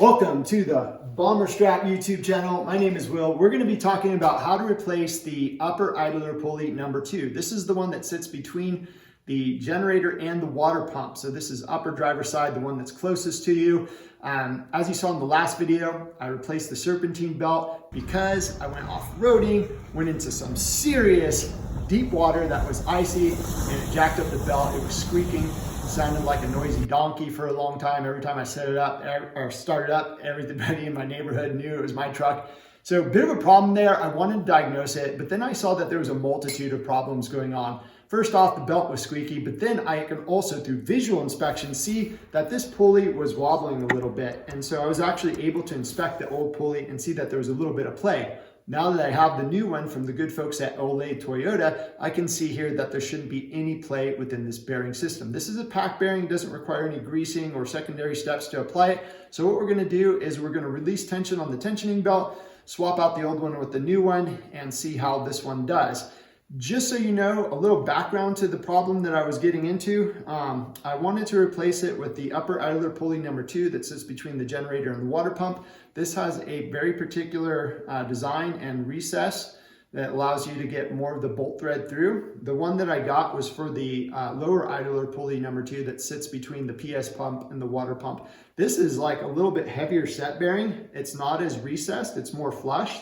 Welcome to the Bomber Strap YouTube channel. My name is Will. We're going to be talking about how to replace the upper idler pulley number 2. This is the one that sits between the generator and the water pump. So this is upper driver side, the one that's closest to you. As you saw in the last video, I replaced the serpentine belt because I went off-roading, went into some serious deep water that was icy, and it jacked up the belt. It was squeaking. Sounded like a noisy donkey for a long time. Every time I set it up or started up, everybody in my neighborhood knew it was my truck. So a bit of a problem there. I wanted to diagnose it, but then I saw that there was a multitude of problems going on. First off, the belt was squeaky, but then I can also, through visual inspection, see that this pulley was wobbling a little bit. And so I was actually able to inspect the old pulley and see that there was a little bit of play. Now that I have the new one from the good folks at Olathe Toyota, I can see here that there shouldn't be any play within this bearing system. This is a pack bearing, doesn't require any greasing or secondary steps to apply it. So what we're gonna do is we're gonna release tension on the tensioning belt, swap out the old one with the new one, and see how this one does. Just so you know, a little background to the problem that I was getting into. I wanted to replace it with the upper idler pulley number 2 that sits between the generator and the water pump. This has a very particular design and recess that allows you to get more of the bolt thread through. The one that I got was for the lower idler pulley number 2 that sits between the PS pump and the water pump. This is like a little bit heavier set bearing. It's not as recessed, it's more flush.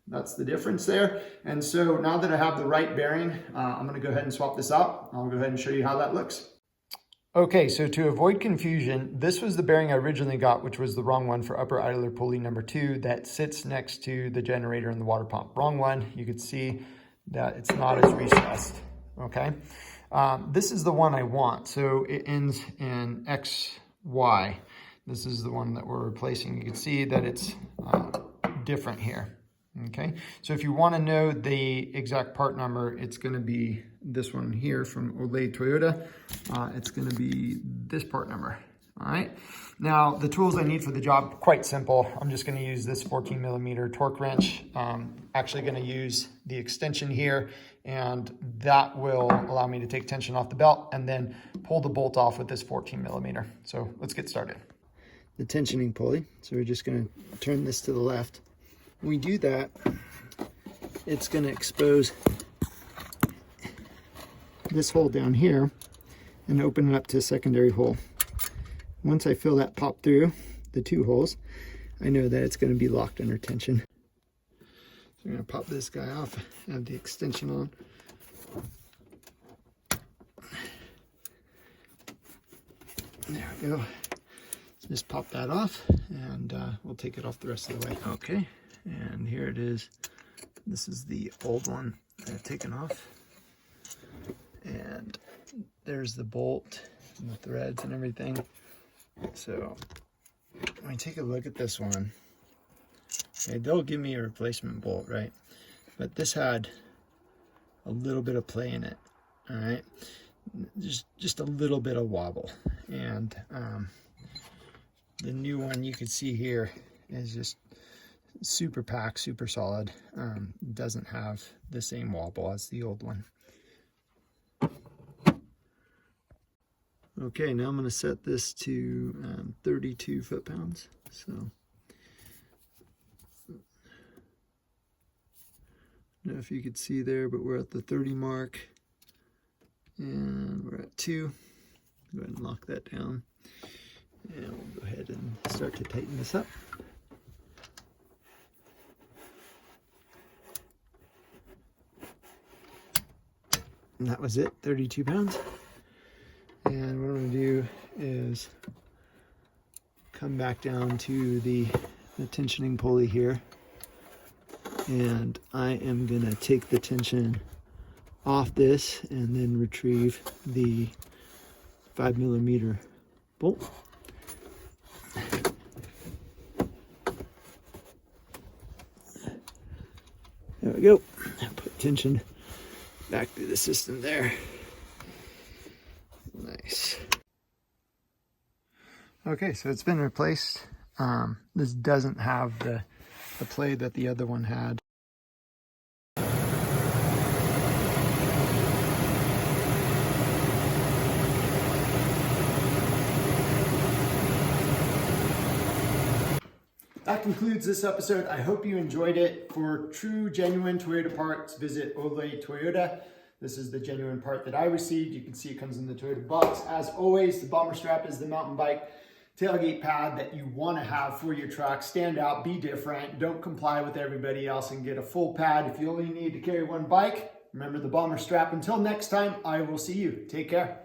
That's the difference there. And so now that I have the right bearing, I'm going to go ahead and swap this out. I'll go ahead and show you how that looks. Okay, so to avoid confusion, this was the bearing I originally got, which was the wrong one for upper idler pulley number 2 that sits next to the generator and the water pump. Wrong one. You could see that it's not as recessed. Okay, this is the one I want. So it ends in XY. This is the one that we're replacing. You can see that it's different here. Okay, so if you want to know the exact part number, it's going to be this one here from Olathe Toyota. It's going to be this part number. All right, now the tools I need for the job, quite simple. I'm just going to use this 14mm torque wrench. Actually going to use the extension here, and that will allow me to take tension off the belt and then pull the bolt off with this 14mm. So let's get started. The tensioning pulley. So we're just going to turn this to the left. When we do that, it's going to expose this hole down here and open it up to a secondary hole. Once I feel that pop through the 2 holes, I know that it's going to be locked under tension. So I'm going to pop this guy off, have the extension on. There we go. Just pop that off and we'll take it off the rest of the way. Okay. And here it is. This is the old one that I've taken off. And there's the bolt and the threads and everything. So when I take a look at this one, okay, they'll give me a replacement bolt, right? But this had a little bit of play in it, all right? Just a little bit of wobble. And the new one you can see here is just super packed, super solid. Doesn't have the same wobble as the old one. Okay, now I'm going to set this to 32 foot-pounds. So, I don't know if you could see there, but we're at the 30 mark, and we're at 2. Go ahead and lock that down, and we'll go ahead and start to tighten this up. And that was it, 32 pounds. And what I'm going to do is come back down to the tensioning pulley here. And I am going to take the tension off this and then retrieve the 5mm bolt. There we go. Put tension back through the system there. Nice. Okay, so it's been replaced. This doesn't have the play that the other one had. That concludes this episode. I hope you enjoyed it. For true, genuine Toyota parts, visit Olathe Toyota. This is the genuine part that I received. You can see it comes in the Toyota box. As always, the bomber strap is the mountain bike tailgate pad that you want to have for your truck. Stand out, be different, don't comply with everybody else and get a full pad. If you only need to carry one bike, remember the bomber strap. Until next time, I will see you. Take care.